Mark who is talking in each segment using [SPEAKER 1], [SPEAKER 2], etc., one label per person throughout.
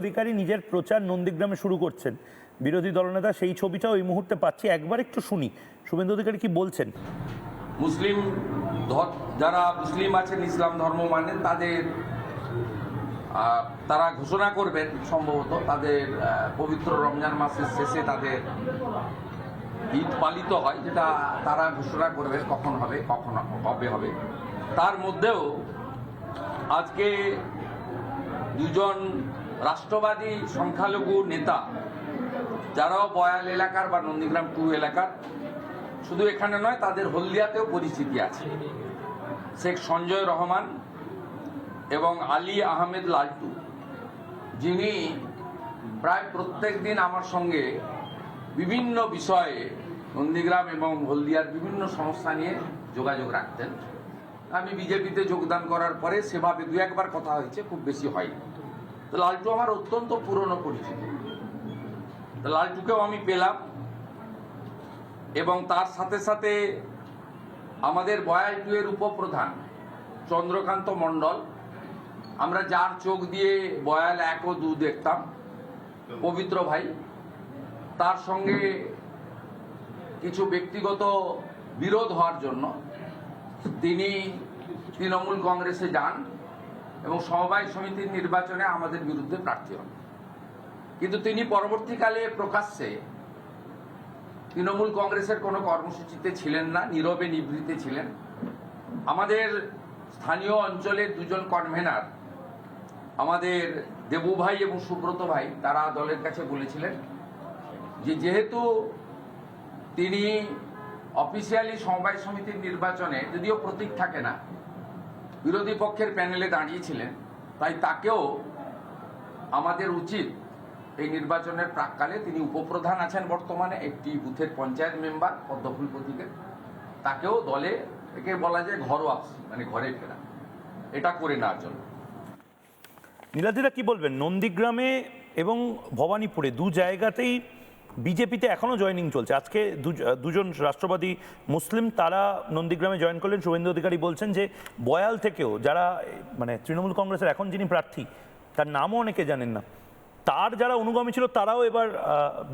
[SPEAKER 1] অধিকারী নিজের প্রচার নন্দীগ্রামে শুরু করছেন, বিরোধী দলনেতা সেই ছবিটাও এই মুহূর্তে পাচ্ছি, একবার একটু শুনি শুভেন্দু অধিকারী কি বলছেন।
[SPEAKER 2] মুসলিম যারা মুসলিম আছেন, ইসলাম ধর্ম মানেন, তারা ঘোষণা করবেন সম্ভবত তাদের পবিত্র রমজান মাসের শেষে তাদের ঈদ পালিত হয়, যেটা তারা ঘোষণা করবে কখন হবে, কখন কবে হবে। তার মধ্যেও আজকে দুজন রাষ্ট্রবাদী সংখ্যালঘু নেতা, যারাও বয়াল এলাকার বা নন্দীগ্রাম 2 এলাকার, শুধু এখানে নয় তাদের হলদিয়াতেও পরিচিতি আছে, শেখ সঞ্জয় রহমান এবং আলী আহমেদ লালটু, যিনি প্রায় প্রত্যেক দিন আমার সঙ্গে বিভিন্ন বিষয়ে নন্দীগ্রাম এবং হলদিয়ার বিভিন্ন সমস্যা নিয়ে যোগাযোগ রাখতেন। আমি বিজেপিতে যোগদান করার পরে সেভাবে 2-1বার কথা হয়েছে, খুব বেশি হয়নি। তো লালটু আমার অত্যন্ত পুরনো পরিচিত, তো লালটুকেও আমি পেলাম এবং তার সাথে সাথে আমাদের বয়াল 2 এর উপপ্রধান চন্দ্রকান্ত মণ্ডল, আমরা যার চোখ দিয়ে বয়াল 1 ও 2 দেখতাম, পবিত্র ভাই, তার সঙ্গে কিছু ব্যক্তিগত বিরোধ হওয়ার জন্য তিনি তৃণমূল কংগ্রেসে যান এবং সমবায় সমিতির নির্বাচনে আমাদের বিরুদ্ধে প্রার্থী হন। কিন্তু তিনি পরবর্তীকালে প্রকাশ্যে তৃণমূল কংগ্রেসের কোনো কর্মসূচিতে ছিলেন না, নীরবে নিভৃতে ছিলেন। আমাদের স্থানীয় অঞ্চলের 2 জন কনভেনার, আমাদের দেবু ভাই এবং সুব্রত ভাই, তারা দলের কাছে বলেছিলেন যে যেহেতু তিনি অফিসিয়ালি সমবায় সমিতির নির্বাচনে, যদিও প্রতীক থাকে না, বিরোধী পক্ষের প্যানেলে দাঁড়িয়েছিলেন, তাই তাকেও আমাদের উচিত এই নির্বাচনের প্রাককালে, তিনি উপপ্রধান আছেন বর্তমানে, একটি বুথের পঞ্চায়েত মেম্বার পদ্মফুল প্রতীকের, তাকেও দলে, একে বলা যায় ঘরোয়া, মানে ঘরে ফেরা, এটা করে নেওয়ার জন্য।
[SPEAKER 1] নীলাদিরা কি বলবেন, নন্দীগ্রামে এবং ভবানীপুরে 2 জায়গাতেই বিজেপিতে এখনো জয়েনিং চলছে। আজকে 2 জন রাষ্ট্রবাদী মুসলিম তারা নন্দীগ্রামে জয়েন করলেন। শুভেন্দু অধিকারী বলছেন যে বয়াল থেকেও যারা, মানে তৃণমূল কংগ্রেসের এখন যিনি প্রার্থী, তার নামও অনেকে জানেন না, তার যারা অনুগামী ছিল তারাও এবার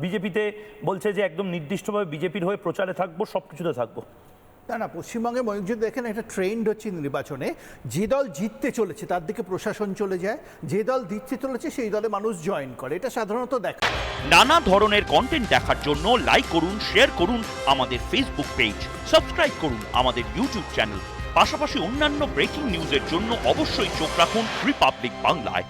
[SPEAKER 1] বিজেপিতে বলছে যে একদম নির্দিষ্টভাবে বিজেপির হয়ে প্রচারে থাকবো, সব কিছুতে থাকবো।
[SPEAKER 3] না, পশ্চিমবঙ্গে ময়ূক যদি দেখেন, একটা ট্রেন্ড হচ্ছে নির্বাচনে, যে দল জিততে চলেছে তার দিকে প্রশাসন চলে যায়, যে দল জিততে চলেছে সেই দলে মানুষ জয়েন করে, এটা সাধারণত দেখা।
[SPEAKER 4] নানা ধরনের কন্টেন্ট দেখার জন্য লাইক করুন, শেয়ার করুন আমাদের ফেসবুক পেজ, সাবস্ক্রাইব করুন আমাদের ইউটিউব চ্যানেল। পাশাপাশি অন্যান্য ব্রেকিং নিউজের জন্য অবশ্যই চোখ রাখুন রিপাবলিক বাংলায়।